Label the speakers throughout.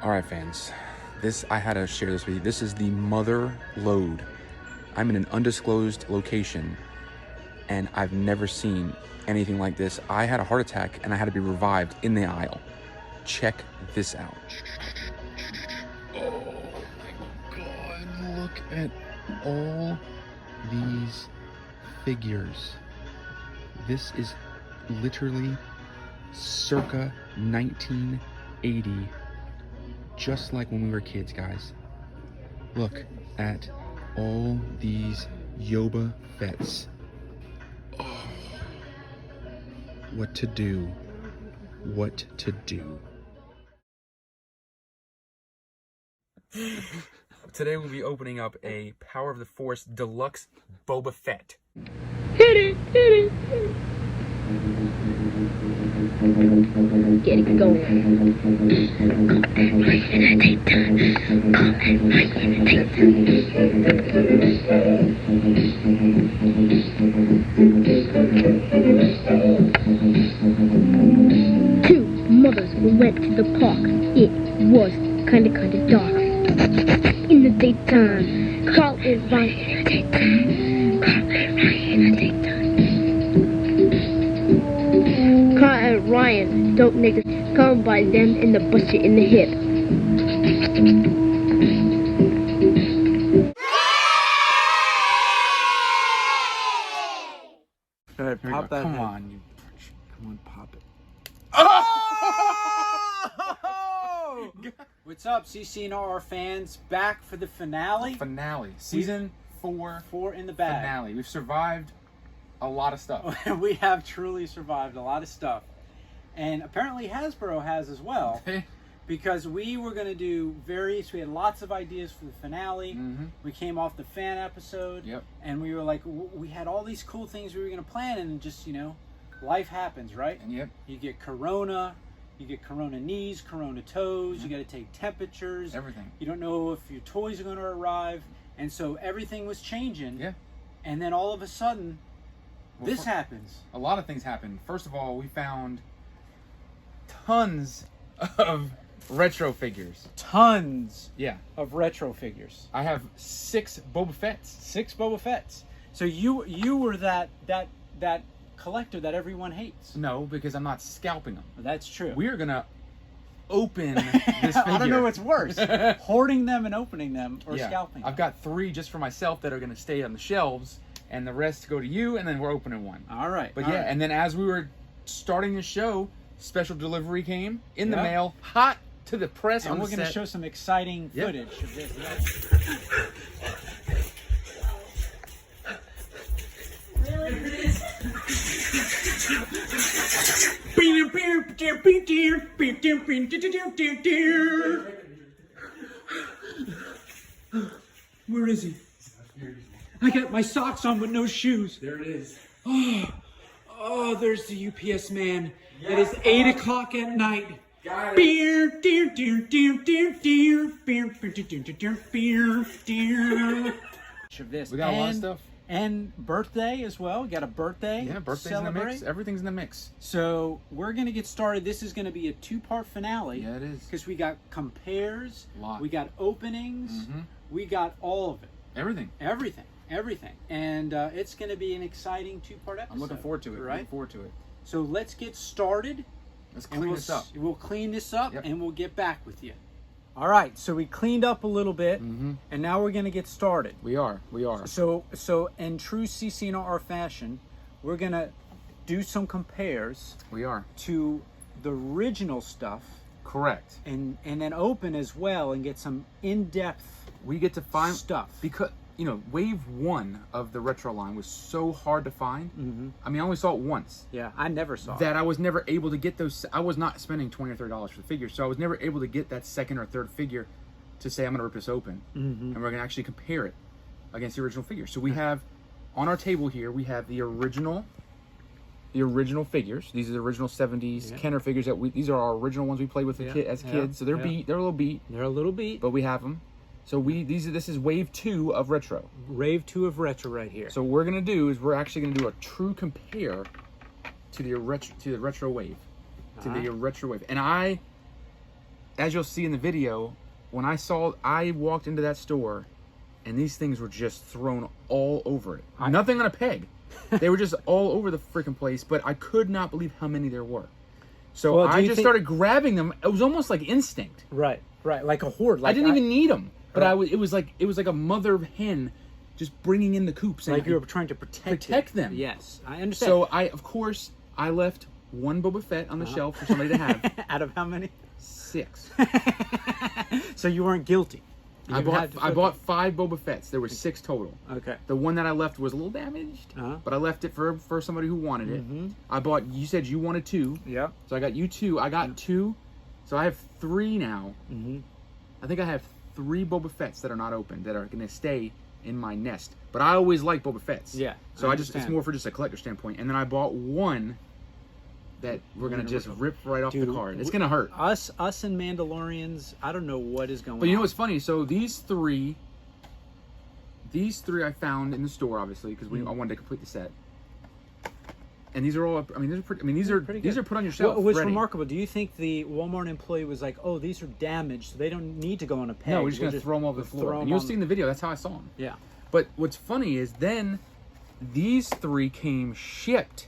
Speaker 1: All right, fans, I had to share this with you. This is the mother load. I'm in an undisclosed location, and I've never seen anything like this. I had a heart attack, and I had to be revived in the aisle. Check this out. Oh my God, look at all these figures. This is literally circa 1980. Just like when we were kids, guys. Look at all these Boba Fetts. Oh, what to do? What to do? Today we'll be opening up a Power of the Force Deluxe Boba Fett.
Speaker 2: Hit it, hit it, hit it. Get it going. Two mothers went to the park. It was kinda dark. In the daytime, Carl and Ryan in the daytime. Carl and Ryan in the daytime. Carl and Ryan, dope niggas, come by them in the bush in the hip.
Speaker 3: All right, pop that.
Speaker 1: Come
Speaker 3: head.
Speaker 1: on, you.
Speaker 3: Come on, pop it.
Speaker 1: Oh!
Speaker 3: What's up, CCNR fans? Back for the finale.
Speaker 1: Finale. Season 4.
Speaker 3: 4 in the bag.
Speaker 1: Finale. We've survived a lot of stuff.
Speaker 3: We have truly survived a lot of stuff. And apparently Hasbro has as well. Because we were going to do we had lots of ideas for the finale.
Speaker 1: Mm-hmm.
Speaker 3: We came off the fan episode.
Speaker 1: Yep.
Speaker 3: And we were like, we had all these cool things we were going to plan, and just, life happens, right?
Speaker 1: And yep.
Speaker 3: You get corona. You get corona knees, corona toes. You got to take temperatures.
Speaker 1: Everything.
Speaker 3: You don't know if your toys are going to arrive. And so everything was changing.
Speaker 1: Yeah.
Speaker 3: And then all of a sudden, this happens.
Speaker 1: A lot of things happened. First of all, we found tons of retro figures.
Speaker 3: Tons
Speaker 1: Yeah.
Speaker 3: of retro figures.
Speaker 1: I have 6 Boba Fetts.
Speaker 3: 6 Boba Fetts. So you were that collector that everyone hates.
Speaker 1: No, because I'm not scalping them.
Speaker 3: That's true.
Speaker 1: We're gonna open this figure.
Speaker 3: I don't know what's worse, hoarding them and opening them, or scalping them.
Speaker 1: I've got 3 just for myself that are gonna stay on the shelves, and the rest go to you, and then we're opening one.
Speaker 3: All right.
Speaker 1: But
Speaker 3: all
Speaker 1: yeah,
Speaker 3: right.
Speaker 1: and then as we were starting the show, special delivery came in the mail, hot to the press.
Speaker 3: And
Speaker 1: on
Speaker 3: we're
Speaker 1: the
Speaker 3: going to
Speaker 1: set.
Speaker 3: show some exciting
Speaker 1: Yep.
Speaker 3: footage of this. Where is he? I got my socks on with no shoes.
Speaker 1: There it is.
Speaker 3: Oh, there's the UPS man. It is 8 o'clock at night.
Speaker 1: Got it.
Speaker 3: Beer, dear, dear, dear, dear, dear, beer, beer, dear, dear, beer, dear.
Speaker 1: We got a lot of stuff.
Speaker 3: And birthday as well. We got a birthday.
Speaker 1: Yeah, birthday's in the mix. Everything's in the mix.
Speaker 3: So we're gonna get started. This is gonna be a 2-part finale.
Speaker 1: Yeah, it is.
Speaker 3: Because we got compares,
Speaker 1: Lot.
Speaker 3: we got openings,
Speaker 1: Mm-hmm.
Speaker 3: we got all of it.
Speaker 1: Everything.
Speaker 3: Everything. And it's gonna be an exciting 2-part episode.
Speaker 1: I'm looking forward to it.
Speaker 3: Right?
Speaker 1: Looking forward to it.
Speaker 3: So let's get started.
Speaker 1: Let's clean this up.
Speaker 3: We'll clean this up,
Speaker 1: Yep.
Speaker 3: and we'll get back with you. All right, so we cleaned up a little bit,
Speaker 1: Mm-hmm.
Speaker 3: and now we're going to get started.
Speaker 1: We are.
Speaker 3: So in true CCNR fashion, we're going to do some compares
Speaker 1: We are.
Speaker 3: to the original stuff,
Speaker 1: Correct.
Speaker 3: and then open as well and get some in-depth
Speaker 1: We get to find
Speaker 3: stuff.
Speaker 1: because wave 1 of the retro line was so hard to find.
Speaker 3: Mm-hmm.
Speaker 1: I mean, I only saw it once.
Speaker 3: Yeah, I never saw
Speaker 1: That I was never able to get those. I was not spending $20 or $30 for the figure, so I was never able to get that second or third figure to say I'm going to rip this open, and we're going to actually compare it against the original figure. So we have on our table here, we have the original figures. These are the original 70s Kenner figures these are our original ones we played with as kids. So they're beat. They're a little beat.
Speaker 3: They're a little beat.
Speaker 1: But we have them. So this is wave 2 of retro.
Speaker 3: Wave 2 of retro right here.
Speaker 1: So what we're gonna do is we're actually gonna do a true compare to the retro wave, and as you'll see in the video, when I walked into that store, and these things were just thrown all over it. Nothing on a peg. They were just all over the freaking place, but I could not believe how many there were. So I just started grabbing them. It was almost like instinct.
Speaker 3: Right, like a horde. Like
Speaker 1: I didn't even need them, but it was like a mother hen just bringing in the coops.
Speaker 3: Like you were trying to protect
Speaker 1: them.
Speaker 3: Yes, I understand.
Speaker 1: So of course, I left one Boba Fett on the shelf for somebody to have.
Speaker 3: Out of how many?
Speaker 1: 6.
Speaker 3: So you weren't guilty.
Speaker 1: I bought 5 Boba Fetts. There were 6 total.
Speaker 3: Okay.
Speaker 1: The one that I left was a little damaged, but I left it for somebody who wanted it. I bought. You said you wanted 2.
Speaker 3: Yeah.
Speaker 1: So I got you 2. I got 2. So I have 3 now. I think I have 3 Boba Fetts that are not open that are going to stay in my nest. But I always like Boba Fetts.
Speaker 3: Yeah.
Speaker 1: So it's more for just a collector standpoint. And then I bought 1 that we're gonna just rip right off the card. It's gonna hurt.
Speaker 3: Us and Mandalorians, I don't know what is going on.
Speaker 1: But you know what's funny? So these three I found in the store, obviously, because I wanted to complete the set. And these are all. I mean, these are put on your shelf.
Speaker 3: What's
Speaker 1: ready.
Speaker 3: remarkable? Do you think the Walmart employee was like, "Oh, these are damaged, so they don't need to go on a peg"?
Speaker 1: No, we're just gonna throw them over the floor. And you'll see in the video. That's how I saw them.
Speaker 3: Yeah.
Speaker 1: But what's funny is then these 3 came shipped.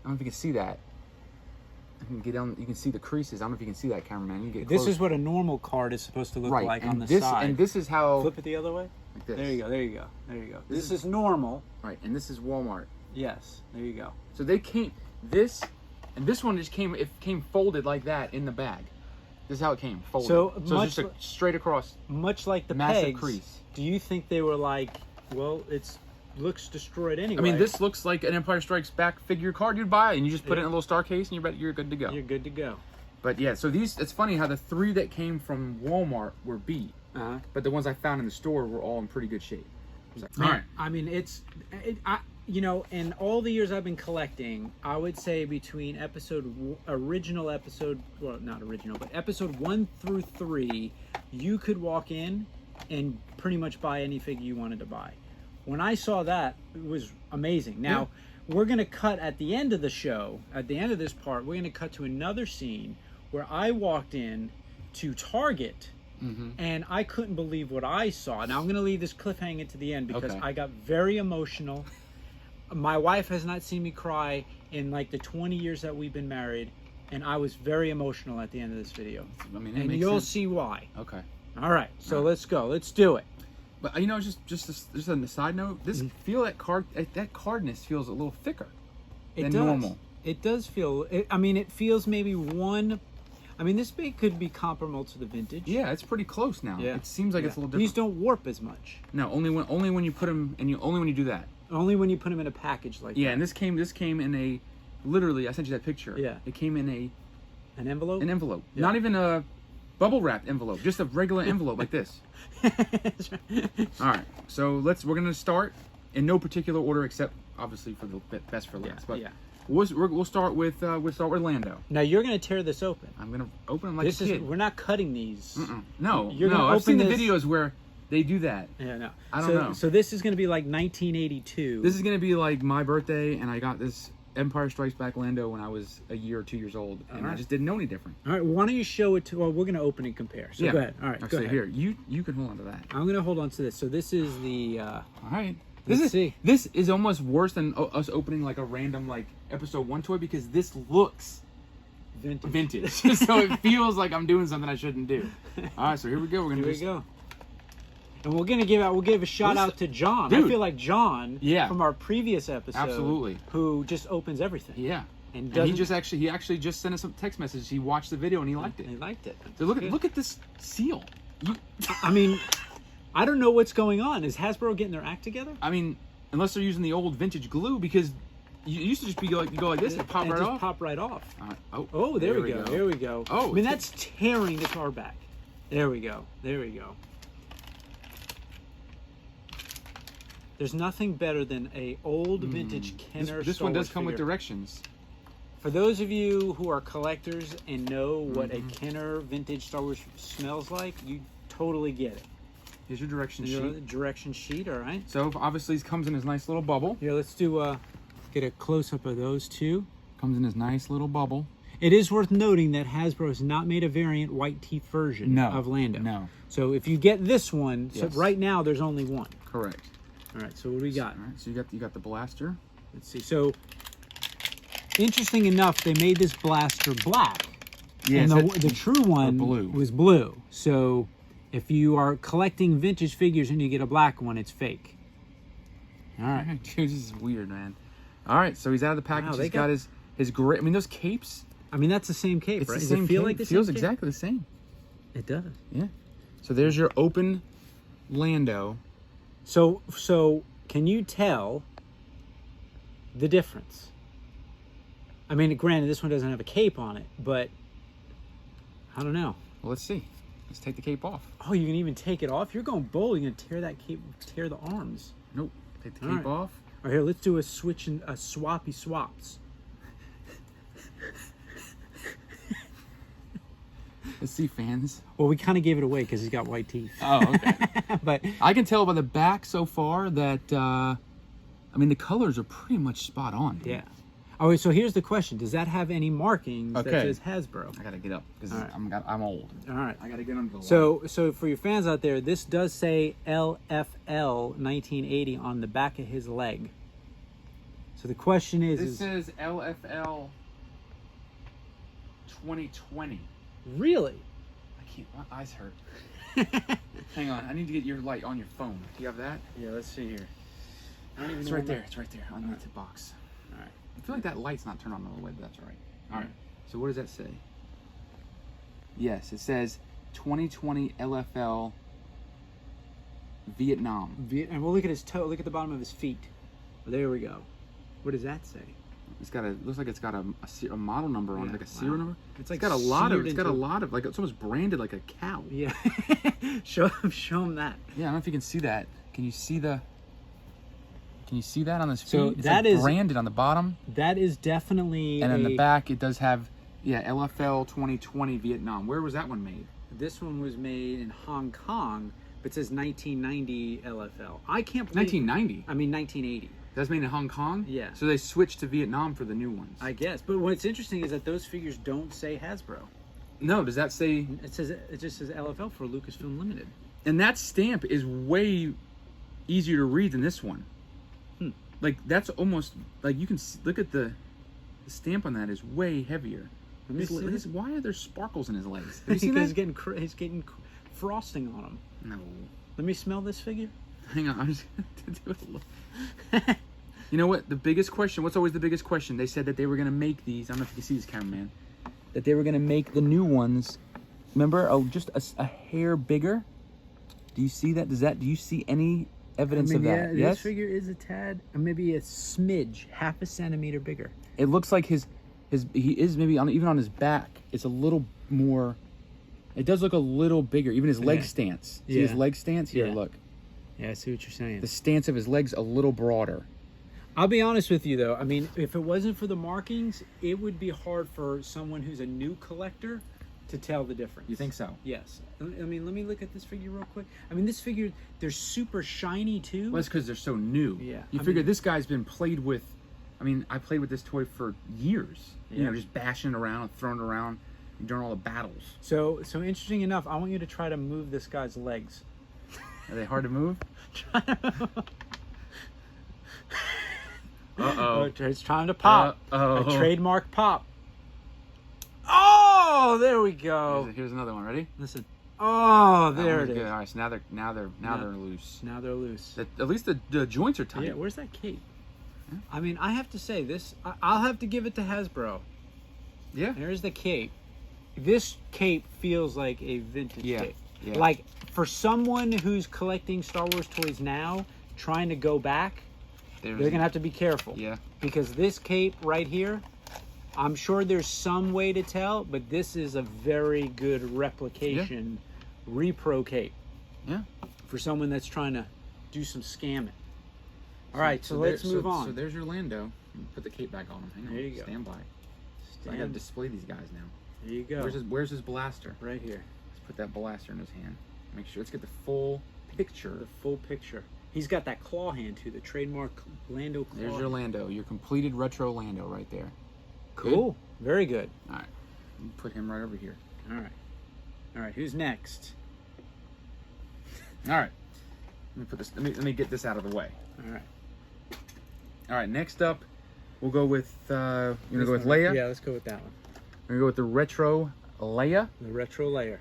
Speaker 1: I don't know if you can see that. I can get down. You can see the creases. I don't know if you can see that, cameraman. You get
Speaker 3: this is what a normal card is supposed to look like
Speaker 1: and
Speaker 3: on the side.
Speaker 1: And this is how.
Speaker 3: Flip it the other way.
Speaker 1: Like this.
Speaker 3: There you go. This is normal.
Speaker 1: Right, and this is Walmart.
Speaker 3: Yes. There you go.
Speaker 1: So they came. This one just came. It came folded like that in the bag. This is how it came folded.
Speaker 3: So
Speaker 1: it's just straight across.
Speaker 3: Much like the
Speaker 1: massive
Speaker 3: pegs,
Speaker 1: crease.
Speaker 3: Do you think they were like, well, looks destroyed anyway?
Speaker 1: I mean, this looks like an Empire Strikes Back figure card you'd buy, and you just put it in a little star case, and you're good to go.
Speaker 3: You're good to go.
Speaker 1: But yeah, so it's funny how the 3 that came from Walmart were beat, but the ones I found in the store were all in pretty good shape. So, all right.
Speaker 3: I mean, in all the years I've been collecting, I would say between episode 1 through 3, you could walk in and pretty much buy any figure you wanted to buy. When I saw that, it was amazing. Now, we're going to cut at the end of the show, at the end of this part, we're going to cut to another scene where I walked in to Target, and I couldn't believe what I saw. Now, I'm going to leave this cliffhanger to the end because I got very emotional. My wife has not seen me cry in like the 20 years that we've been married, and I was very emotional at the end of this video.
Speaker 1: I mean,
Speaker 3: and you'll see why.
Speaker 1: Okay.
Speaker 3: All right, so let's go. Let's do it.
Speaker 1: But just on the side note, that cardness feels a little thicker than normal.
Speaker 3: It does feel. It feels maybe one. This could be comparable to the vintage.
Speaker 1: Yeah, it's pretty close now. Yeah. It seems like it's a little different.
Speaker 3: These don't warp as much.
Speaker 1: No, only when you put them, and only when you do that.
Speaker 3: Only when you put them in a package like that.
Speaker 1: Yeah, and this came in a, literally, I sent you that picture.
Speaker 3: Yeah.
Speaker 1: It came in
Speaker 3: an envelope.
Speaker 1: An envelope, not even a bubble wrapped envelope, just a regular envelope like this. All right, so we're gonna start in no particular order except obviously for the best for last. But we'll start with Lando.
Speaker 3: Now you're gonna tear this open.
Speaker 1: I'm gonna open them like a kid.
Speaker 3: We're not cutting these.
Speaker 1: No, I've seen the videos where they do that.
Speaker 3: Yeah, no.
Speaker 1: I don't know.
Speaker 3: So this is gonna be like 1982.
Speaker 1: This is gonna be like my birthday, and I got this Empire Strikes Back Lando when I was a year or 2 years old, and I just didn't know any different.
Speaker 3: All right, why don't you show it to? Well, we're gonna open and compare. So go ahead. All right, go ahead.
Speaker 1: Here, you can hold on to that.
Speaker 3: I'm gonna hold on to this. So this is the.
Speaker 1: All right.
Speaker 3: This
Speaker 1: is almost worse than us opening like a random like episode 1 toy because this looks vintage. So it feels like I'm doing something I shouldn't do. All right, so here we go. We're gonna go.
Speaker 3: And we'll give a shout out to John.
Speaker 1: Dude.
Speaker 3: I feel like John from our previous episode.
Speaker 1: Absolutely.
Speaker 3: Who just opens everything.
Speaker 1: Yeah. And he actually just sent us some text messages. He watched the video and he liked it.
Speaker 3: He liked it.
Speaker 1: So look at this seal.
Speaker 3: I don't know what's going on. Is Hasbro getting their act together?
Speaker 1: Unless they're using the old vintage glue because you used to just be like you go like this and pop
Speaker 3: right off.
Speaker 1: Oh,
Speaker 3: there we go. There we go.
Speaker 1: Oh,
Speaker 3: that's tearing the card back. There we go. There's nothing better than a old vintage Kenner.
Speaker 1: This one does come with directions.
Speaker 3: For those of you who are collectors and know what a Kenner vintage Star Wars smells like, you totally get it.
Speaker 1: Here's your direction sheet.
Speaker 3: Direction sheet, all right.
Speaker 1: So obviously it comes in his nice little bubble.
Speaker 3: Here, let's do get a close up of those two.
Speaker 1: Comes in his nice little bubble.
Speaker 3: It is worth noting that Hasbro has not made a variant white teeth version of Lando.
Speaker 1: No.
Speaker 3: So if you get this one, so
Speaker 1: Yes.
Speaker 3: right now there's only one.
Speaker 1: Correct.
Speaker 3: All right, so what do we got?
Speaker 1: All right, so you got the blaster.
Speaker 3: Let's see. So interesting enough, they made this blaster black.
Speaker 1: Yeah,
Speaker 3: and the true one
Speaker 1: blue.
Speaker 3: was blue. So if you are collecting vintage figures and you get a black one, it's fake. All right.
Speaker 1: Dude, this is weird, man. All right, so he's out of the package.
Speaker 3: Wow,
Speaker 1: He's got his great. I mean, those capes.
Speaker 3: I mean, that's the same cape,
Speaker 1: It's
Speaker 3: right?
Speaker 1: the
Speaker 3: Does
Speaker 1: same
Speaker 3: it feel
Speaker 1: cape.
Speaker 3: like the
Speaker 1: Feels
Speaker 3: same cape?
Speaker 1: exactly the same.
Speaker 3: It does.
Speaker 1: Yeah. So there's your open Lando.
Speaker 3: So can you tell the difference? I mean, granted, this one doesn't have a cape on it, but I don't know.
Speaker 1: Well, let's see. Let's take the cape off.
Speaker 3: Oh, you can even take it off? You're going bold. You're going to tear that cape, tear the arms.
Speaker 1: Nope. Take the
Speaker 3: All
Speaker 1: cape
Speaker 3: right.
Speaker 1: off.
Speaker 3: All right, here, let's do a switch and a swappy swaps.
Speaker 1: Let's see, fans.
Speaker 3: Well, we kind of gave it away because he's got white teeth.
Speaker 1: Oh, okay.
Speaker 3: But
Speaker 1: I can tell by the back so far that, I mean, the colors are pretty much spot on.
Speaker 3: yeah. Oh, wait, so here's the question: does that have any markings that
Speaker 1: Okay.
Speaker 3: says Hasbro?
Speaker 1: I gotta get up because
Speaker 3: All right.
Speaker 1: I'm old.
Speaker 3: All right.
Speaker 1: I gotta get under the light.
Speaker 3: So for your fans out there, this does say LFL 1980 on the back of his leg. So the question is
Speaker 1: says LFL 2020.
Speaker 3: really?
Speaker 1: I can't. My eyes hurt. Hang on. I need to get your light on your phone. Do you have that?
Speaker 3: Yeah, let's see here. I don't even
Speaker 1: It's
Speaker 3: know
Speaker 1: right
Speaker 3: where
Speaker 1: there. It's right there on the tip box.
Speaker 3: All right.
Speaker 1: I feel like that light's not turned on all the way, but that's all right. All right. So what does that say? Yes, it says 2020 LFL Vietnam.
Speaker 3: And we'll look at his toe. Look at the bottom of his feet. There we go. What does that say?
Speaker 1: It's got looks like it's got a model number on it,
Speaker 3: Yeah,
Speaker 1: like a serial
Speaker 3: wow.
Speaker 1: number.
Speaker 3: It's like
Speaker 1: got a lot of.
Speaker 3: seared
Speaker 1: It's got a
Speaker 3: into-
Speaker 1: lot of like it's almost branded like a cow.
Speaker 3: Yeah. show him that.
Speaker 1: Yeah, I don't know if you can see that. Can you see the? Can you see that on this feet?
Speaker 3: So
Speaker 1: It's
Speaker 3: that
Speaker 1: like
Speaker 3: is-
Speaker 1: branded on the bottom,
Speaker 3: That is definitely.
Speaker 1: and in the back it does have LFL 2020 Vietnam. Where was that one made?
Speaker 3: This one was made in Hong Kong, but it says 1990 LFL. I can't believe.
Speaker 1: 1990.
Speaker 3: I mean 1980.
Speaker 1: That's made in Hong Kong.
Speaker 3: Yeah.
Speaker 1: So they switched to Vietnam for the new ones.
Speaker 3: I guess. But what's interesting is that those figures don't say Hasbro.
Speaker 1: No, does that say?
Speaker 3: It just says LFL for Lucasfilm Limited.
Speaker 1: And that stamp is way easier to read than this one. Like that's almost like you can look at the stamp on that is way heavier.
Speaker 3: Let me see this.
Speaker 1: Why are there sparkles in his legs? Have you seen
Speaker 3: He's
Speaker 1: that?
Speaker 3: he's getting frosting on him.
Speaker 1: No.
Speaker 3: Let me smell this figure.
Speaker 1: Hang on, I'm just gonna do a look. You know what? The biggest question. What's always the biggest question? They said that they were gonna make these. I don't know if you can see this, cameraman. That they were gonna make the new ones. Remember? Oh, just a hair bigger. Do you see that? Do you see any evidence of that?
Speaker 3: Yeah,
Speaker 1: Yes.
Speaker 3: this figure is a tad, maybe a smidge, half a centimeter bigger.
Speaker 1: It looks like he is maybe even on his back. It's a little more. It does look a little bigger. Even his leg
Speaker 3: Yeah.
Speaker 1: stance. See his
Speaker 3: Yeah.
Speaker 1: leg stance here.
Speaker 3: Yeah.
Speaker 1: Look,
Speaker 3: Yeah, I see what you're saying.
Speaker 1: the stance of his legs a little broader.
Speaker 3: I'll be honest with you though. I mean, if it wasn't for the markings, it would be hard for someone who's a new collector to tell the difference.
Speaker 1: You think so?
Speaker 3: Yes. I mean, let me look at this figure real quick. I mean, this figure, they're super shiny too.
Speaker 1: Well, that's because they're so new.
Speaker 3: Yeah.
Speaker 1: You
Speaker 3: I
Speaker 1: figure
Speaker 3: mean-
Speaker 1: this guy's been played with. I mean, I played with this toy for years. You
Speaker 3: Yeah.
Speaker 1: know, just bashing it around, throwing it around during all the battles.
Speaker 3: So interesting enough, I want you to try to move this guy's legs.
Speaker 1: Are they hard to move?
Speaker 3: Oh, it's trying to pop.
Speaker 1: Uh-oh.
Speaker 3: A trademark pop. Oh, there we go.
Speaker 1: Here's another one. Ready?
Speaker 3: Listen. Oh,
Speaker 1: That
Speaker 3: there
Speaker 1: one's
Speaker 3: it is.
Speaker 1: good. All right, so now they're loose.
Speaker 3: Now they're loose.
Speaker 1: At least the joints are tight.
Speaker 3: Yeah, where's that cape? I mean, I have to say this. I'll have to give it to Hasbro.
Speaker 1: Yeah.
Speaker 3: There's the cape. This cape feels like a vintage
Speaker 1: Yeah,
Speaker 3: cape.
Speaker 1: yeah.
Speaker 3: Like for someone who's collecting Star Wars toys now, trying to go back, they're gonna have to be careful.
Speaker 1: Yeah.
Speaker 3: Because this cape right here, I'm sure there's some way to tell, but this is a very good replication, repro cape.
Speaker 1: Yeah.
Speaker 3: For someone that's trying to do some scamming. All right, so let's move on.
Speaker 1: So there's your Lando. Put the cape back on him. Hang on.
Speaker 3: There you go.
Speaker 1: Stand by. I gotta display these guys now.
Speaker 3: There you go.
Speaker 1: Where's his blaster?
Speaker 3: Right here.
Speaker 1: Let's put that blaster in his hand. Make sure. Let's get the full picture.
Speaker 3: The full picture. He's got that claw hand too, the trademark Lando claw.
Speaker 1: There's your Lando, your completed retro Lando right there.
Speaker 3: Cool. Very good.
Speaker 1: All right. Let me put him right over here.
Speaker 3: All right. All right. Who's next?
Speaker 1: All right. Let me put this. Let me get this out of the way.
Speaker 3: All right.
Speaker 1: All right. Next up, we'll go with. You're gonna go with Leia.
Speaker 3: Yeah, let's go with that one.
Speaker 1: We're gonna go with the retro Leia.
Speaker 3: The retro layer.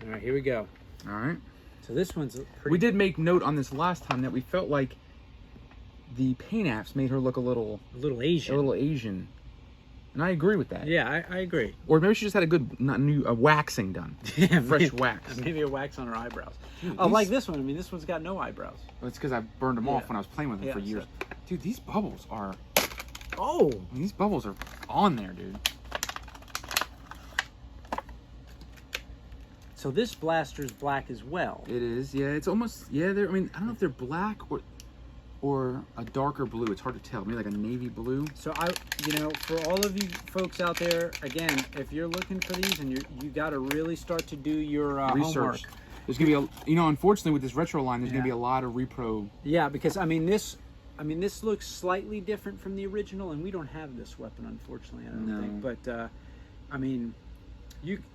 Speaker 3: All right. Here we go.
Speaker 1: All right.
Speaker 3: So this one's pretty.
Speaker 1: We did make note on this last time that we felt like the paint apps made her look a little
Speaker 3: Asian.
Speaker 1: Asian, and I agree with that.
Speaker 3: Yeah, I agree.
Speaker 1: Or maybe she just had a good waxing done.
Speaker 3: Yeah,
Speaker 1: Fresh wax.
Speaker 3: Maybe a wax on her eyebrows.
Speaker 1: Dude,
Speaker 3: Oh, like this one. I mean, this one's got no eyebrows.
Speaker 1: Well, it's because I burned them off
Speaker 3: Yeah.
Speaker 1: when I was playing with them for years.
Speaker 3: So-
Speaker 1: Dude, these bubbles are.
Speaker 3: Oh.
Speaker 1: I mean, these bubbles are on there, dude.
Speaker 3: So this blaster's black as well.
Speaker 1: It is. Yeah, it's almost. Yeah, they're. I mean, I don't know if they're black or a darker blue. It's hard to tell. Maybe like a navy blue.
Speaker 3: So for all of you folks out there, again, if you're looking for these and you got to really start to do your
Speaker 1: Research.
Speaker 3: homework.
Speaker 1: There's gonna be unfortunately with this retro line, there's
Speaker 3: Yeah.
Speaker 1: gonna be a lot of repro.
Speaker 3: Yeah, because this looks slightly different from the original, and we don't have this weapon, unfortunately. I don't
Speaker 1: No.
Speaker 3: think. But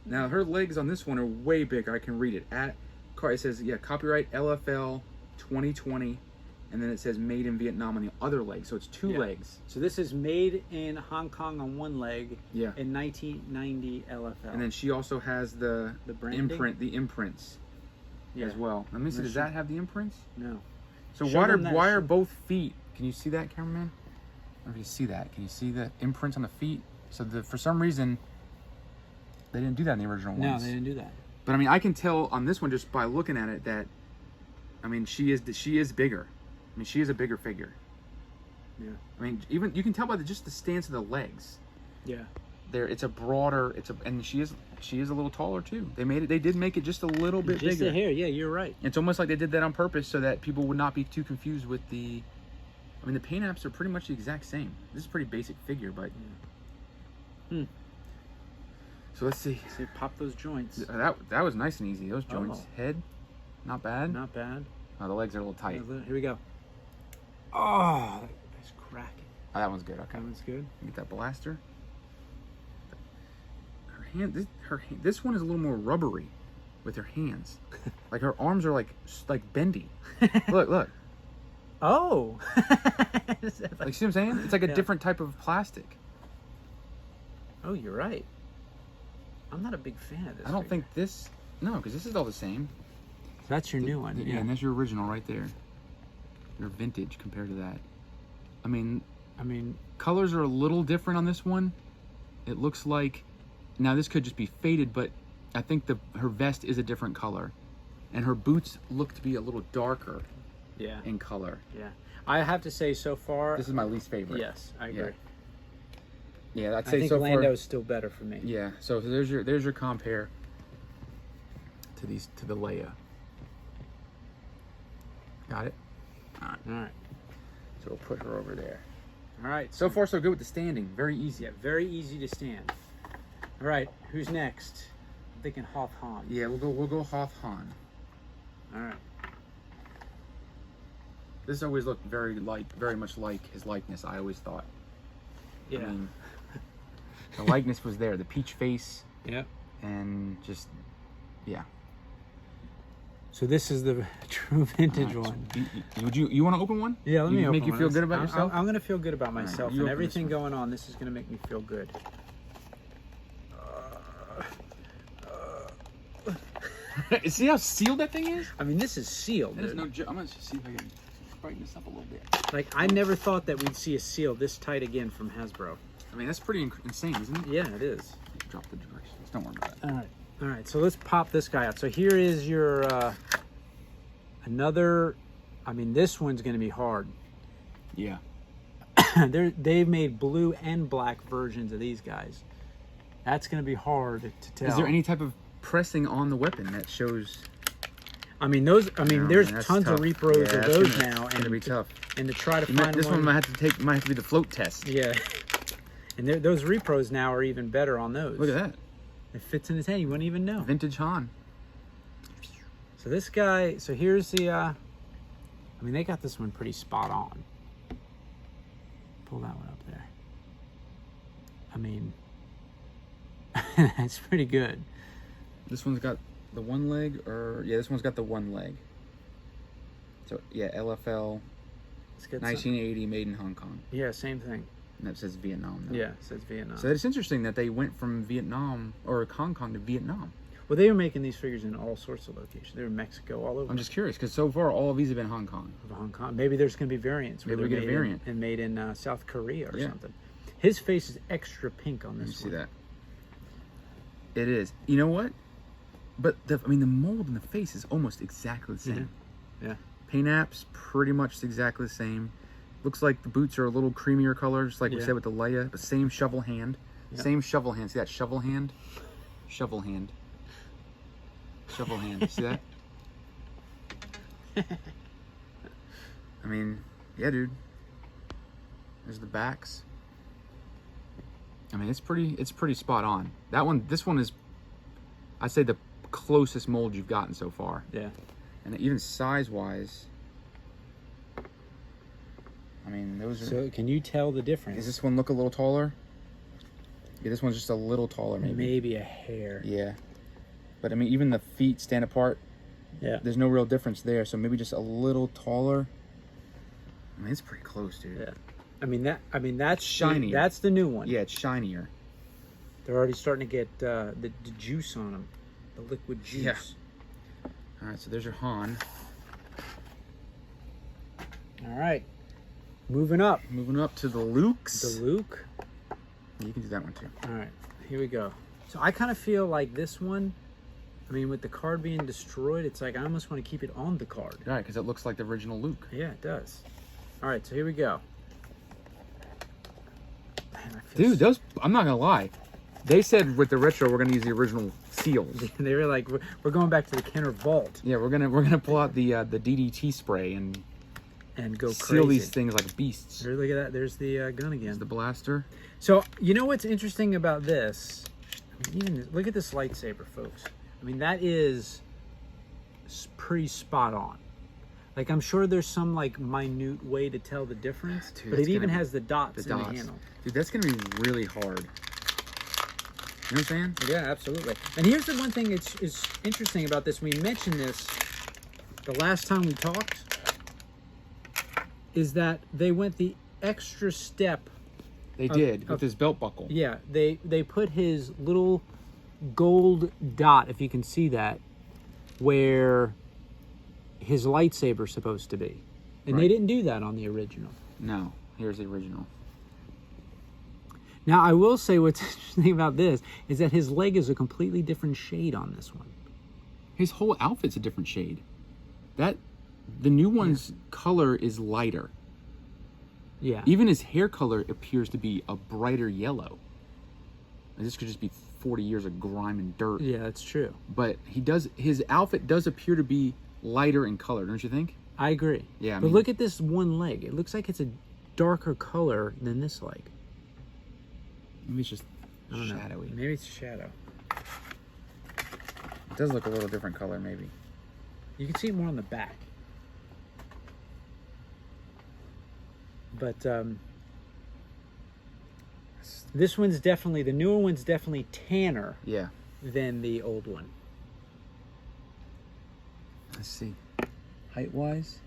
Speaker 1: Now her legs on this one are way bigger. I can read it. It says copyright LFL 2020, and then it says made in Vietnam on the other leg. So it's two
Speaker 3: Yeah.
Speaker 1: legs.
Speaker 3: So this is made in Hong Kong on one leg.
Speaker 1: Yeah.
Speaker 3: In 1990 LFL.
Speaker 1: And then she also has the
Speaker 3: branding?
Speaker 1: the imprints
Speaker 3: Yeah.
Speaker 1: as well. Let me see. Does that have the imprints?
Speaker 3: No.
Speaker 1: So
Speaker 3: Show them that.
Speaker 1: why are both feet? Can you see that, cameraman? I don't know if you see that. Can you see the imprints on the feet? So for some reason, they didn't do that in the original
Speaker 3: No,
Speaker 1: ones.
Speaker 3: they didn't do that.
Speaker 1: But I mean, I can tell on this one just by looking at it that, I mean, she is bigger. I mean, she is a bigger figure.
Speaker 3: Yeah.
Speaker 1: I mean, even you can tell by just the stance of the legs.
Speaker 3: Yeah.
Speaker 1: It's a broader. And she is a little taller too. They did make it just a little bit
Speaker 3: Just
Speaker 1: bigger.
Speaker 3: the hair. Yeah, you're right.
Speaker 1: It's almost like they did that on purpose so that people would not be too confused with the. I mean, the paint apps are pretty much the exact same. This is a pretty basic figure, but.
Speaker 3: Hmm.
Speaker 1: So let's see.
Speaker 3: See, pop those joints.
Speaker 1: That was nice and easy. Those joints,
Speaker 3: Oh.
Speaker 1: head, not bad.
Speaker 3: Not bad.
Speaker 1: Oh, the legs are a little tight.
Speaker 3: Here we go. Oh, that's cracking.
Speaker 1: Oh, that one's good. Okay,
Speaker 3: That one's good.
Speaker 1: get that blaster. Her hand. This one is a little more rubbery, with her hands. Like her arms are like bendy. Look.
Speaker 3: Oh.
Speaker 1: Like, see what I'm saying? It's like a
Speaker 3: Yeah.
Speaker 1: different type of plastic.
Speaker 3: Oh, you're right. I'm not a big fan of this.
Speaker 1: I don't
Speaker 3: figure.
Speaker 1: think this. No, because this is all the same.
Speaker 3: That's your new one.
Speaker 1: Yeah, and that's your original right there. Your vintage compared to that. I mean, colors are a little different on this one. It looks like, now this could just be faded, but I think her vest is a different color, and her boots look to be a little darker
Speaker 3: yeah.
Speaker 1: in color.
Speaker 3: Yeah. I have to say, so far.
Speaker 1: This is my least favorite.
Speaker 3: Yes, I agree.
Speaker 1: Yeah, I'd
Speaker 3: I
Speaker 1: say
Speaker 3: think
Speaker 1: so
Speaker 3: Lando's still better for me.
Speaker 1: far. Yeah. So there's your compare to the Leia. Got it.
Speaker 3: All right.
Speaker 1: So we'll put her over there.
Speaker 3: All right.
Speaker 1: So far, so good with the standing. Very easy.
Speaker 3: Yeah, very easy to stand. All right. Who's next? I'm thinking Hoth Han.
Speaker 1: Yeah, we'll go Hoth Han.
Speaker 3: All right.
Speaker 1: This always looked very much like his likeness. I always thought.
Speaker 3: Yeah.
Speaker 1: I mean, the likeness was there. The peach face
Speaker 3: Yep.
Speaker 1: and just yeah.
Speaker 3: So this is the true vintage
Speaker 1: All right,
Speaker 3: one.
Speaker 1: so you want to open one?
Speaker 3: Yeah, let me open
Speaker 1: make you
Speaker 3: one.
Speaker 1: feel good about
Speaker 3: I'm-
Speaker 1: yourself.
Speaker 3: I'm going to feel good about
Speaker 1: right,
Speaker 3: myself
Speaker 1: you
Speaker 3: and
Speaker 1: open
Speaker 3: everything
Speaker 1: this one.
Speaker 3: going on. This is going to make me feel good.
Speaker 1: See how sealed that thing is?
Speaker 3: I mean, this is sealed.
Speaker 1: There's
Speaker 3: dude.
Speaker 1: no. I'm gonna see if I can brighten this up a little bit.
Speaker 3: Like, I never thought that we'd see a seal this tight again from Hasbro.
Speaker 1: I mean, that's pretty insane, isn't it?
Speaker 3: Yeah, it is.
Speaker 1: Drop the directions. Don't worry about it.
Speaker 3: All right. All right. So let's pop this guy out. So here is your another. I mean, this one's going to be hard.
Speaker 1: Yeah.
Speaker 3: They've made blue and black versions of these guys. That's going to be hard to tell.
Speaker 1: Is there any type of pressing on the weapon that shows?
Speaker 3: I mean, those. I mean,
Speaker 1: No,
Speaker 3: there's
Speaker 1: that's
Speaker 3: tons
Speaker 1: tough.
Speaker 3: of repros
Speaker 1: Yeah,
Speaker 3: of
Speaker 1: that's
Speaker 3: those
Speaker 1: gonna-
Speaker 3: now,
Speaker 1: It's gonna be tough.
Speaker 3: and to try to find
Speaker 1: This one might have to be the float test.
Speaker 3: Yeah, and those repros now are even better on those.
Speaker 1: Look at that.
Speaker 3: It fits in his hand. You wouldn't even know.
Speaker 1: Vintage Han.
Speaker 3: So this guy. So here's the. I mean, they got this one pretty spot on. Pull that one up there. I mean, that's pretty good.
Speaker 1: This one's got the one leg, or yeah, this one's got the one leg. So yeah, LFL,
Speaker 3: Let's get
Speaker 1: 1980, made in Hong Kong.
Speaker 3: Yeah, same thing.
Speaker 1: And that says Vietnam though.
Speaker 3: Yeah, it says Vietnam.
Speaker 1: So it's interesting that they went from Vietnam or Hong Kong to Vietnam.
Speaker 3: Well, they were making these figures in all sorts of locations. They were in Mexico, all over.
Speaker 1: I'm just curious because so far all of these have been Hong Kong.
Speaker 3: Hong Kong. Maybe there's going to be variants.
Speaker 1: Maybe
Speaker 3: where
Speaker 1: we
Speaker 3: they're
Speaker 1: get a
Speaker 3: made
Speaker 1: variant.
Speaker 3: and made in South Korea or
Speaker 1: Yeah.
Speaker 3: something. His face is extra pink on
Speaker 1: Let me
Speaker 3: this
Speaker 1: see
Speaker 3: one.
Speaker 1: that. It is. You know what? But the mold in the face is almost exactly the same.
Speaker 3: Yeah.
Speaker 1: Paint apps pretty much exactly the same. Looks like the boots are a little creamier color, just like we
Speaker 3: Yeah.
Speaker 1: said with the Leia. But same shovel hand.
Speaker 3: Yeah.
Speaker 1: Same shovel hand. See that shovel hand? Shovel hand. Shovel hand. See that? I mean, yeah, dude. There's the backs. I mean, it's pretty spot on. This one is, I'd say, the closest mold you've gotten so far.
Speaker 3: Yeah.
Speaker 1: And even size-wise, I mean, those are...
Speaker 3: So can you tell the difference?
Speaker 1: Does this one look a little taller? Yeah, this one's just a little taller, maybe.
Speaker 3: Maybe a hair.
Speaker 1: Yeah. But, I mean, even the feet stand apart.
Speaker 3: Yeah.
Speaker 1: There's no real difference there, so maybe just a little taller. I mean, it's pretty close, dude.
Speaker 3: Yeah. I mean that's
Speaker 1: Shinier.
Speaker 3: That's the new one.
Speaker 1: Yeah, it's shinier.
Speaker 3: They're already starting to get the juice on them, the liquid juice.
Speaker 1: Yeah. All right, so there's your Han.
Speaker 3: All right. Moving up.
Speaker 1: Moving up to the Lukes.
Speaker 3: The Luke.
Speaker 1: You can do that one, too.
Speaker 3: All right. Here we go. So I kind of feel like this one, I mean, with the card being destroyed, it's like I almost want to keep it on the card.
Speaker 1: All right, because it looks like the original Luke.
Speaker 3: Yeah, it does. All right, so here we go. Man, I feel
Speaker 1: Dude, those, I'm not going to lie. They said with the retro, we're going to use the original seals.
Speaker 3: they were like, we're going back to the Kenner Vault
Speaker 1: Yeah, we're gonna pull out the DDT spray and
Speaker 3: and go
Speaker 1: seal
Speaker 3: crazy.
Speaker 1: these things like beasts.
Speaker 3: There, look at that. There's the gun again.
Speaker 1: There's the blaster.
Speaker 3: So, you know what's interesting about this? I mean, even look at this lightsaber, folks. I mean, that is pretty spot on. Like, I'm sure there's some, like, minute way to tell the difference,
Speaker 1: Dude,
Speaker 3: but
Speaker 1: that's
Speaker 3: it even
Speaker 1: gonna be-
Speaker 3: has the dots
Speaker 1: The
Speaker 3: in
Speaker 1: dots.
Speaker 3: the handle.
Speaker 1: Dude, that's gonna be really hard. You know what I'm saying?
Speaker 3: Yeah, absolutely. And here's the one thing that's is interesting about this. We mentioned this the last time we talked, is that they went the extra step.
Speaker 1: They did with his belt buckle.
Speaker 3: Yeah, they put his little gold dot, if you can see that, where his lightsaber's supposed to be. And they
Speaker 1: Right.
Speaker 3: didn't do that on the original.
Speaker 1: No, here's the original.
Speaker 3: Now, I will say what's interesting about this is that his leg is a completely different shade on this one.
Speaker 1: His whole outfit's a different shade. The new one's color is lighter.
Speaker 3: Yeah.
Speaker 1: Even his hair color appears to be a brighter yellow. And this could just be 40 years of grime and dirt.
Speaker 3: Yeah, that's true.
Speaker 1: But his outfit does appear to be lighter in color, don't you think?
Speaker 3: I agree.
Speaker 1: Yeah, I
Speaker 3: but
Speaker 1: mean-
Speaker 3: look at this one leg. It looks like it's a darker color than this leg.
Speaker 1: Maybe it's just
Speaker 3: I don't know.
Speaker 1: shadowy.
Speaker 3: Maybe it's shadow.
Speaker 1: It does look a little different color, maybe.
Speaker 3: You can see it more on the back. But this one's definitely, the newer one's definitely tanner
Speaker 1: Yeah.
Speaker 3: than the old one.
Speaker 1: Let's see. Height-wise?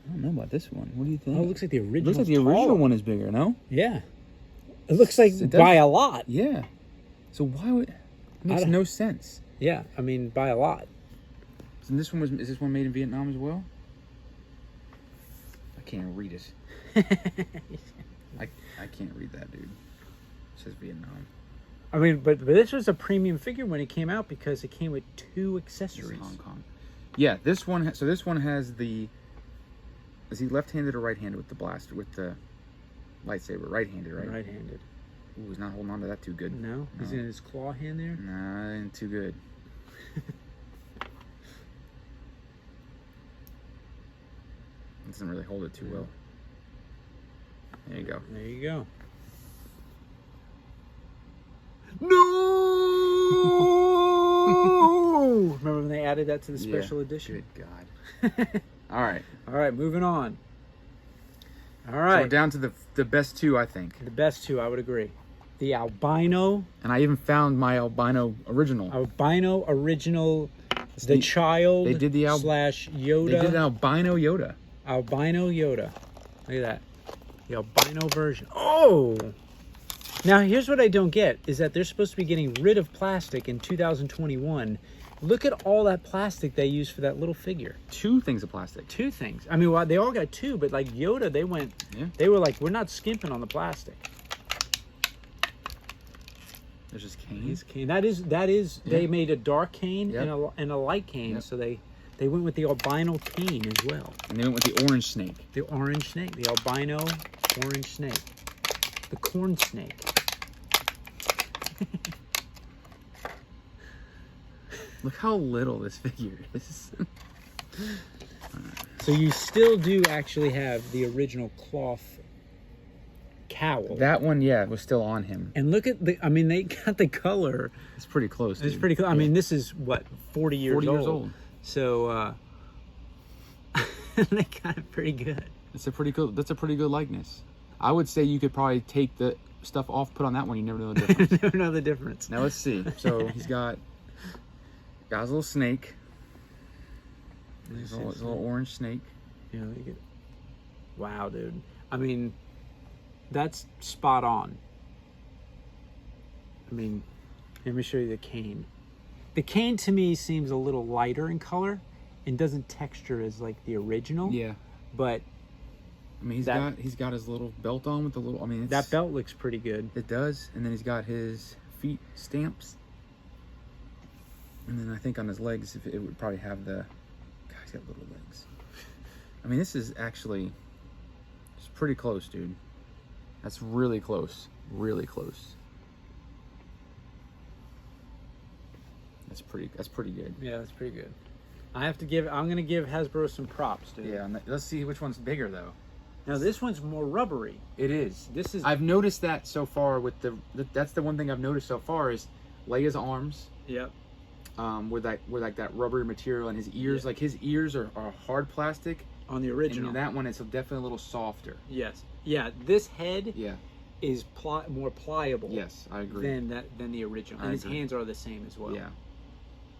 Speaker 1: I don't know about this one. What do you think?
Speaker 3: Oh, it looks like the original.
Speaker 1: Looks like the original one is bigger, no?
Speaker 3: Yeah. It looks like
Speaker 1: It does.
Speaker 3: by a lot.
Speaker 1: Yeah. So why would... It makes
Speaker 3: don't-
Speaker 1: no sense.
Speaker 3: Yeah, I mean, by a lot.
Speaker 1: And is this one made in Vietnam as well? I can't read it. I can't read that, dude. It says Vietnam.
Speaker 3: I mean, but this was a premium figure when it came out because it came with 2
Speaker 1: This is
Speaker 3: accessories.
Speaker 1: Hong Kong. Yeah, this one... So this one has the... Is he left-handed or right-handed with the blaster, with the lightsaber? Right-handed, right?
Speaker 3: Right-handed.
Speaker 1: Ooh, he's not holding on to that too good.
Speaker 3: No? He's in his claw hand there?
Speaker 1: Nah, ain't too good. Doesn't really hold it too well. There you go.
Speaker 3: There you go. No! Remember when they added that to the special edition?
Speaker 1: Good God. All right.
Speaker 3: All right, moving on. All
Speaker 1: So
Speaker 3: right.
Speaker 1: we're down to the best two, I think.
Speaker 3: The best 2, I would agree. the albino
Speaker 1: And I even found my albino original.
Speaker 3: original, the
Speaker 1: the-
Speaker 3: child
Speaker 1: they did the
Speaker 3: slash Yoda.
Speaker 1: They did an albino Yoda.
Speaker 3: Albino Yoda. Look at that. The albino version. Oh! Now, here's what I don't get, is that they're supposed to be getting rid of plastic in 2021. Look at all that plastic they used for that little figure.
Speaker 1: 2 things of plastic.
Speaker 3: 2 things. I mean, well, they all got 2, but like Yoda, they were like, we're not skimping on the plastic.
Speaker 1: There's just cane.
Speaker 3: His cane. That is.
Speaker 1: Yeah.
Speaker 3: They made a dark cane
Speaker 1: Yep.
Speaker 3: and a light cane,
Speaker 1: Yep.
Speaker 3: so they went with the albino cane as well.
Speaker 1: And they went with the orange snake.
Speaker 3: The orange snake, the albino orange snake, the corn snake.
Speaker 1: Look how little this figure is.
Speaker 3: So you still do actually have the original cloth cowl.
Speaker 1: That one, yeah, was still on him.
Speaker 3: And look at I mean, they got the color.
Speaker 1: It's pretty close.
Speaker 3: It's
Speaker 1: dude.
Speaker 3: pretty cool. I
Speaker 1: Yeah.
Speaker 3: mean, this is what, 40 years
Speaker 1: 40
Speaker 3: old.
Speaker 1: years old.
Speaker 3: So they got it pretty good.
Speaker 1: It's a pretty cool. That's a pretty good likeness. I would say you could probably take the stuff off, put on that one. You never know the difference.
Speaker 3: Never know the difference.
Speaker 1: Now let's see. So he's got a little snake. There's a little orange snake.
Speaker 3: Yeah, look at. Wow, dude. I mean, that's spot on. I mean, let me show you the cane. The cane to me seems a little lighter in color and doesn't texture as like the original.
Speaker 1: Yeah.
Speaker 3: But
Speaker 1: I mean, he's got his little belt on with the little. I mean,
Speaker 3: that belt looks pretty good.
Speaker 1: It does, and then he's got his feet stamps, and then I think on his legs, it would probably have the. God, he's got little legs. I mean, this is actually. It's pretty close, dude. That's really close. Really close. That's pretty good.
Speaker 3: Yeah, that's pretty good. I'm gonna give Hasbro some props, dude.
Speaker 1: Yeah, and let's see which one's bigger though.
Speaker 3: Now this one's more rubbery.
Speaker 1: It is.
Speaker 3: This is.
Speaker 1: I've noticed that so far with that's the one thing I've noticed so far is Leia's arms.
Speaker 3: Yep.
Speaker 1: With that rubbery material, and his ears, like his ears are hard plastic.
Speaker 3: On the original.
Speaker 1: And that one is definitely a little softer.
Speaker 3: Yes. Yeah. This head.
Speaker 1: Yeah.
Speaker 3: Is more pliable.
Speaker 1: Yes, I agree.
Speaker 3: Than the original.
Speaker 1: I
Speaker 3: And his
Speaker 1: agree.
Speaker 3: hands are the same as well.
Speaker 1: Yeah.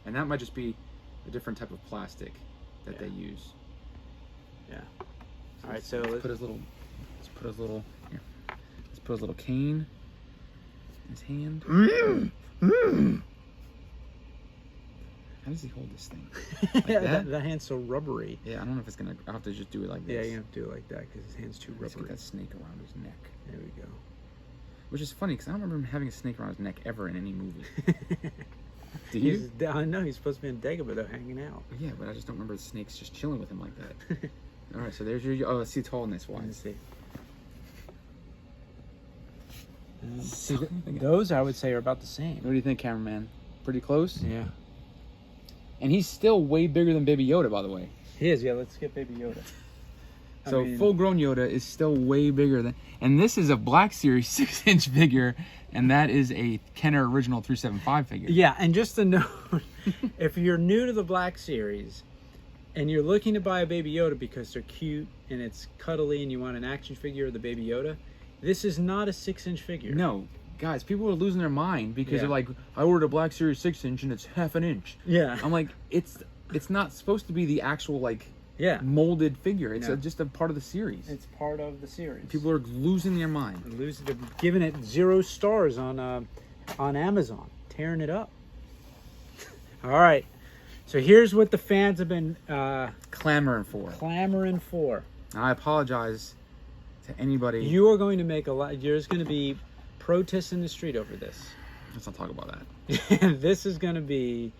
Speaker 1: And that might just be a different type of plastic that they use.
Speaker 3: Yeah. All right, so
Speaker 1: let's put his little here. Let's put his little cane in his hand. How does he hold this thing? Like that?
Speaker 3: that hand's so rubbery.
Speaker 1: Yeah, I don't know if it's gonna. I'll have to just do it like this.
Speaker 3: Yeah, you have to do it like that because his hand's too
Speaker 1: Let's get
Speaker 3: rubbery.
Speaker 1: that snake around his neck.
Speaker 3: There we go.
Speaker 1: Which is funny because I don't remember him having a snake around his neck ever in any movie. Do you?
Speaker 3: I know he's supposed to be in Dagobah though, hanging out.
Speaker 1: Yeah, but I just don't remember the snakes just chilling with him like that. All right, so there's your. Oh, let's see tallness
Speaker 3: Let's
Speaker 1: wise.
Speaker 3: see. See, those I would say are about the same.
Speaker 1: What do you think, cameraman? Pretty close.
Speaker 3: Yeah.
Speaker 1: And he's still way bigger than Baby Yoda, by the way.
Speaker 3: He is. Yeah. Let's get Baby Yoda.
Speaker 1: So full-grown Yoda is still way bigger than. And this is a Black Series 6-inch figure, and that is a Kenner Original 375 figure.
Speaker 3: Yeah, and just a note, if you're new to the Black Series and you're looking to buy a Baby Yoda because they're cute and it's cuddly and you want an action figure of the Baby Yoda, this is not a 6-inch figure.
Speaker 1: No, guys, people are losing their mind because
Speaker 3: Yeah.
Speaker 1: they're like, I ordered a Black Series 6-inch and it's half an inch.
Speaker 3: Yeah.
Speaker 1: I'm like, it's not supposed to be the actual like
Speaker 3: Yeah.
Speaker 1: molded figure. It's
Speaker 3: No.
Speaker 1: Just a part of the series.
Speaker 3: It's part of the series.
Speaker 1: People are losing their mind.
Speaker 3: They're giving it 0 stars on Amazon, tearing it up. All right, so here's what the fans have been
Speaker 1: Clamoring for.
Speaker 3: clamoring for.
Speaker 1: And I apologize to anybody.
Speaker 3: You are going to make a lot. There's going to be protests in the street over this.
Speaker 1: Let's not talk about that.
Speaker 3: This is going to be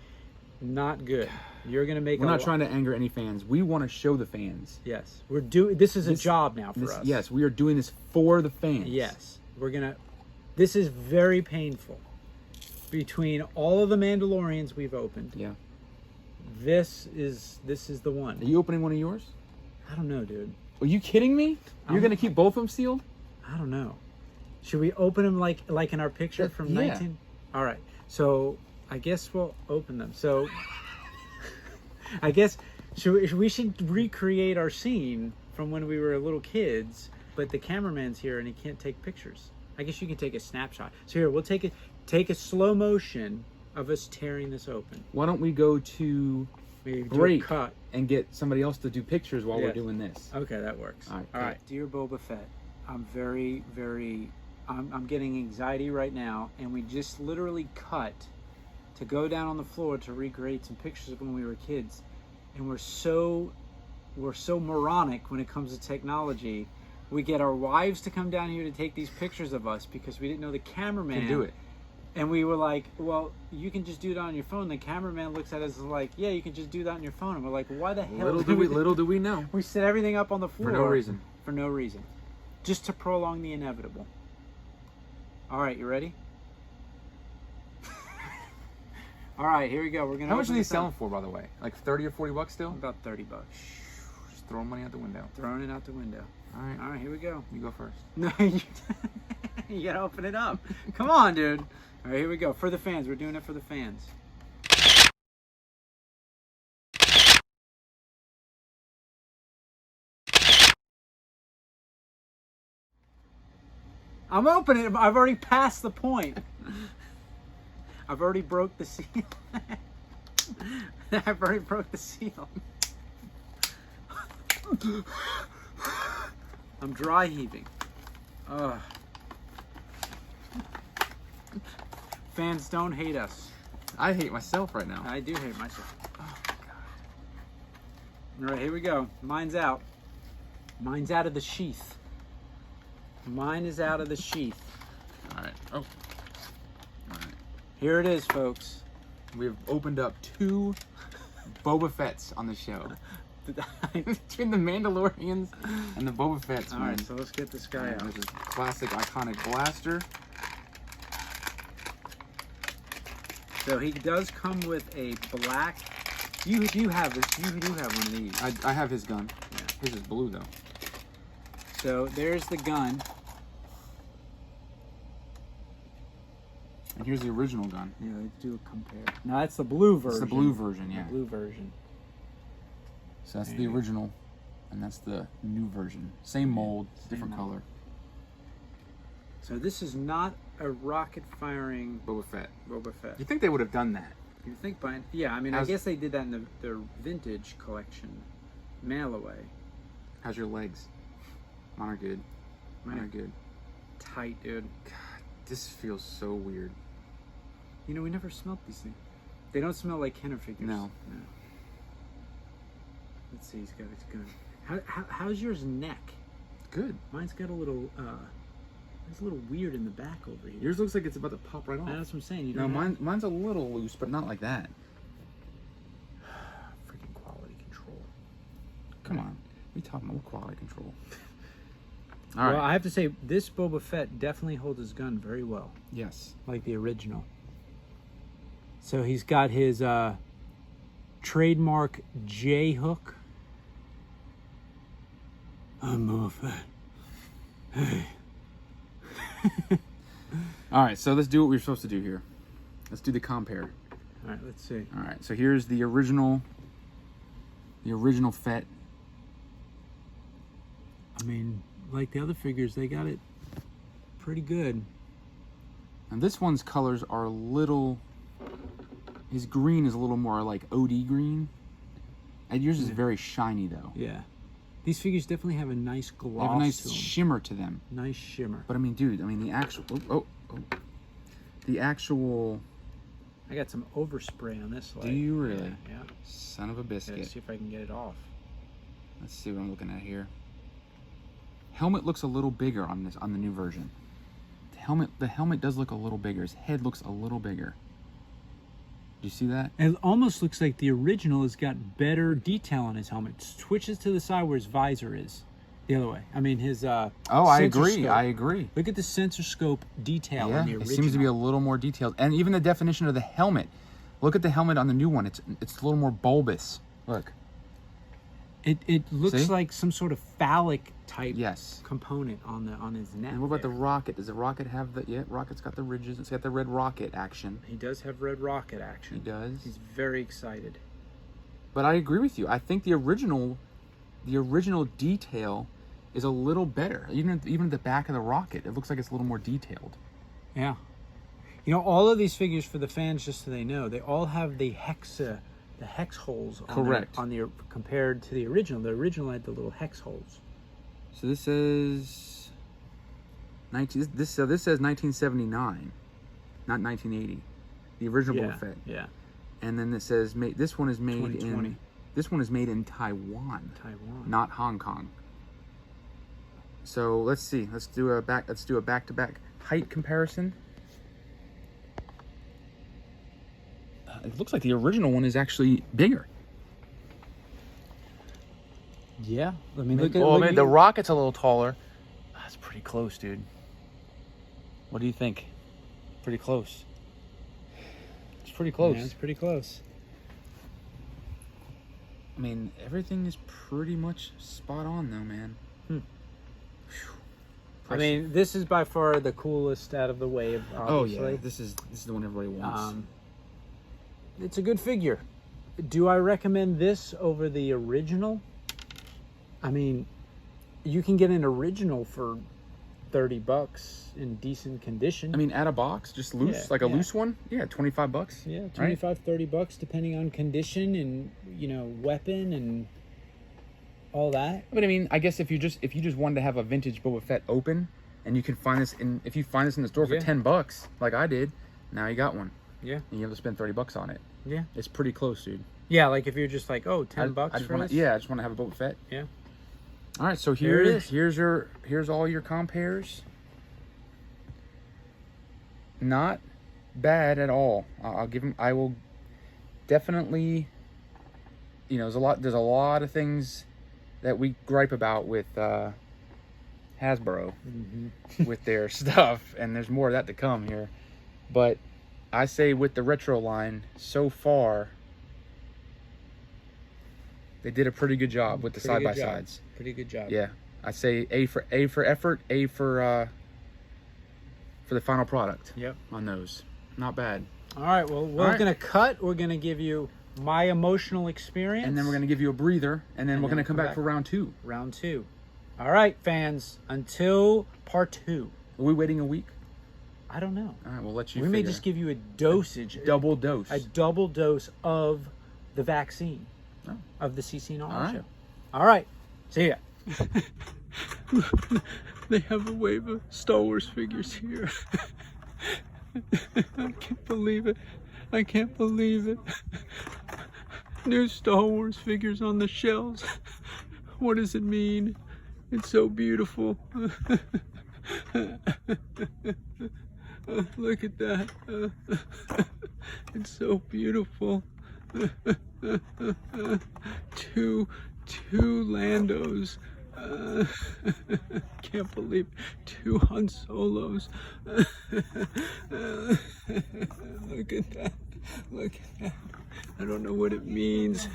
Speaker 3: not good. You're going to make.
Speaker 1: We're not trying to anger any fans. We want to show the fans.
Speaker 3: Yes, we're doing. This is a job now for us.
Speaker 1: Yes, we are doing this for the fans.
Speaker 3: Yes, we're gonna. This is very painful. Between all of the Mandalorians we've opened,
Speaker 1: Yeah.
Speaker 3: this is the one.
Speaker 1: Are you opening one of yours?
Speaker 3: I don't know, dude.
Speaker 1: Are you kidding me? You're
Speaker 3: I'm-
Speaker 1: gonna keep both of them sealed?
Speaker 3: I don't know. Should we open them like in our picture from
Speaker 1: Yeah.
Speaker 3: 19? All right. So I guess we'll open them. So I guess we should recreate our scene from when we were little kids, but the cameraman's here and he can't take pictures. I guess you can take a snapshot. So here, we'll take a slow motion of us tearing this open.
Speaker 1: Why don't we go to
Speaker 3: Maybe do a
Speaker 1: break
Speaker 3: cut.
Speaker 1: and get somebody else to do pictures while we're
Speaker 3: Yes.
Speaker 1: doing this?
Speaker 3: Okay, that works.
Speaker 1: All right,
Speaker 3: All right. Dear Boba Fett, I'm very, very, I'm getting anxiety right now, and we just literally cut to go down on the floor to recreate some pictures of when we were kids, and we're so moronic when it comes to technology. We get our wives to come down here to take these pictures of us because we didn't know the cameraman
Speaker 1: Can do it.
Speaker 3: And we were like, well, you can just do it on your phone. The cameraman looks at us like, yeah, you can just do that on your phone. And we're like, why the hell?
Speaker 1: Little do we know.
Speaker 3: We set everything up on the floor.
Speaker 1: For no reason.
Speaker 3: For no reason. Just to prolong the inevitable. All right, you ready? All right, here we go. We're gonna.
Speaker 1: How much are
Speaker 3: open
Speaker 1: they
Speaker 3: this up.
Speaker 1: selling for, by the way? Like 30 or 40 bucks still?
Speaker 3: About $30.
Speaker 1: Just throwing money out the window.
Speaker 3: Throwing it out the window. All right, here we go.
Speaker 1: You go first.
Speaker 3: No, you gotta open it up. Come on, dude. All right, here we go. For the fans, we're doing it for the fans. I'm opening it. I've already passed the point. I've already broke the seal. I've already broke the seal. I'm dry heaving. Ugh. Fans, don't hate us.
Speaker 1: I hate myself right now.
Speaker 3: I do hate myself. Oh, God. All right, here we go. Mine's out. Mine's out of the sheath. Mine is out of the sheath.
Speaker 1: All right. Oh. All right.
Speaker 3: Here it is, folks.
Speaker 1: We've opened up 2 Boba Fetts on the show. Between the Mandalorians and the Boba Fetts.
Speaker 3: All right, so let's get this guy out.
Speaker 1: This is classic, iconic blaster.
Speaker 3: So he does come with a black. You have this. You do have one of these.
Speaker 1: I have his gun.
Speaker 3: Yeah.
Speaker 1: His is blue though.
Speaker 3: So there's the gun.
Speaker 1: And here's the original gun.
Speaker 3: Yeah, let's do a compare. No, that's the blue version.
Speaker 1: It's the blue version, yeah.
Speaker 3: The blue version.
Speaker 1: So that's the original, and that's the new version. Same mold, different
Speaker 3: mold.
Speaker 1: color.
Speaker 3: So this is not a rocket-firing
Speaker 1: Boba Fett.
Speaker 3: Boba Fett.
Speaker 1: You think they would have done that?
Speaker 3: You think by... Yeah, I mean, I guess they did that in the vintage collection. Mail away.
Speaker 1: How's your legs? Mine are good. Mine are good.
Speaker 3: Tight, dude.
Speaker 1: God, this feels so weird.
Speaker 3: You know, we never smelled these things. They don't smell like Kenner figures.
Speaker 1: No.
Speaker 3: Let's see, he's got his gun. How's yours neck?
Speaker 1: Good.
Speaker 3: Mine's got a little, it's a little weird in the back over here.
Speaker 1: Yours looks like it's about to pop right off.
Speaker 3: That's what I'm saying. You
Speaker 1: No,
Speaker 3: don't
Speaker 1: mine's a little loose, but not like that.
Speaker 3: freaking quality control.
Speaker 1: Come on. We talking about quality control. All
Speaker 3: Well,
Speaker 1: right.
Speaker 3: I have to say, this Boba Fett definitely holds his gun very well.
Speaker 1: Yes.
Speaker 3: Like the original. So he's got his trademark J hook. I'm Boba Fett. Hey.
Speaker 1: All right, so let's do what we're supposed to do here. Let's do the compare.
Speaker 3: All right, let's see.
Speaker 1: All right, so here's the original Fett.
Speaker 3: I mean, like the other figures, they got it pretty good.
Speaker 1: And this one's colors are a little, his green is a little more like OD green. And yours is very shiny though.
Speaker 3: Yeah. These figures definitely have a nice gloss
Speaker 1: They have a nice
Speaker 3: to them.
Speaker 1: shimmer to them.
Speaker 3: Nice shimmer.
Speaker 1: But I mean, dude, the actual, the actual.
Speaker 3: I got some overspray on this light.
Speaker 1: Do you really?
Speaker 3: Yeah.
Speaker 1: Son of a biscuit.
Speaker 3: Let's see if I can get it off.
Speaker 1: Let's see what I'm looking at here. Helmet looks a little bigger on this, on the new version. The helmet does look a little bigger. His head looks a little bigger. Do you see that?
Speaker 3: It almost looks like the original has got better detail on his helmet. It switches to the side where his visor is. The other way. I mean, his
Speaker 1: Oh, I agree.
Speaker 3: scope.
Speaker 1: I agree.
Speaker 3: Look at the sensor scope detail
Speaker 1: Yeah,
Speaker 3: on the
Speaker 1: it
Speaker 3: original.
Speaker 1: seems to be a little more detailed. And even the definition of the helmet. Look at the helmet on the new one. It's a little more bulbous. Look.
Speaker 3: It looks
Speaker 1: See?
Speaker 3: like some sort of phallic type
Speaker 1: Yes.
Speaker 3: component on his neck.
Speaker 1: And what about the
Speaker 3: there.
Speaker 1: rocket? Does the rocket have the... Yeah, rocket's got the ridges. It's got the red rocket action.
Speaker 3: He does have red rocket action.
Speaker 1: He does.
Speaker 3: He's very excited.
Speaker 1: But I agree with you. I think the original detail is a little better. Even the back of the rocket, it looks like it's a little more detailed.
Speaker 3: Yeah. You know, all of these figures, for the fans, just so they know, they all have the hex holes on
Speaker 1: Correct.
Speaker 3: on the compared to the original. The original had the little hex holes.
Speaker 1: So this says 19. This says 1979, not 1980. The original Boba Fett.
Speaker 3: Yeah.
Speaker 1: And then it says this one is made
Speaker 3: 2020.
Speaker 1: in. This one is made in Taiwan. Not Hong Kong. So let's see. Let's do a back-to-back height comparison. It looks like the original one is actually bigger.
Speaker 3: Yeah. I mean, look at
Speaker 1: the rocket's a little taller. That's pretty close, dude. What do you think? Pretty close. It's pretty close.
Speaker 3: Yeah, it's pretty close.
Speaker 1: I mean, everything is pretty much spot on, though, man.
Speaker 3: I mean, this is by far the coolest out of the wave, obviously.
Speaker 1: Oh yeah, this is the one everybody wants.
Speaker 3: It's a good figure. Do I recommend this over the original? I mean, you can get an original for $30 in decent condition.
Speaker 1: I mean, at a box, just loose, like a loose one. Yeah, $25.
Speaker 3: Yeah, $25-$30 depending on condition and, you know, weapon and all that.
Speaker 1: But I mean, I guess if you just wanted to have a vintage Boba Fett open, and you can find this if you find this in the store for $10, like I did, now you got one.
Speaker 3: Yeah.
Speaker 1: And you have to spend $30 on it.
Speaker 3: Yeah.
Speaker 1: It's pretty close, dude.
Speaker 3: Yeah, like if you're just like, oh, $10 for this?
Speaker 1: Yeah, I just want to have a Boba Fett.
Speaker 3: Yeah.
Speaker 1: All right, so
Speaker 3: Here it is.
Speaker 1: Here's all your compares. Not bad at all. I'll give them. I will definitely. You know, there's a lot of things that we gripe about with Hasbro with their stuff, and there's more of that to come here. But I say with the retro line so far, they did a pretty good job with the side by sides.
Speaker 3: Pretty good job.
Speaker 1: Yeah, I say A for effort, A for the final product.
Speaker 3: Yep.
Speaker 1: On those, not bad.
Speaker 3: All right. Well, we're gonna cut. We're gonna give you my emotional experience,
Speaker 1: And then we're gonna give you a breather, and then we're gonna come back for round 2.
Speaker 3: round 2. All right, fans. Until part 2.
Speaker 1: Are we waiting a week?
Speaker 3: I don't know.
Speaker 1: All right, we'll let you.
Speaker 3: We may just give you a dosage,
Speaker 1: double dose.
Speaker 3: a double dose of the vaccine of the CC Knowledge
Speaker 1: All right.
Speaker 3: Show. All right. See ya.
Speaker 4: They have a wave of Star Wars figures here. I can't believe it. I can't believe it. New Star Wars figures on the shelves. What does it mean? It's so beautiful. Look at that. It's so beautiful. Two Landos. Can't believe 2 Han Solos. Look at that. Look at that. I don't know what it means.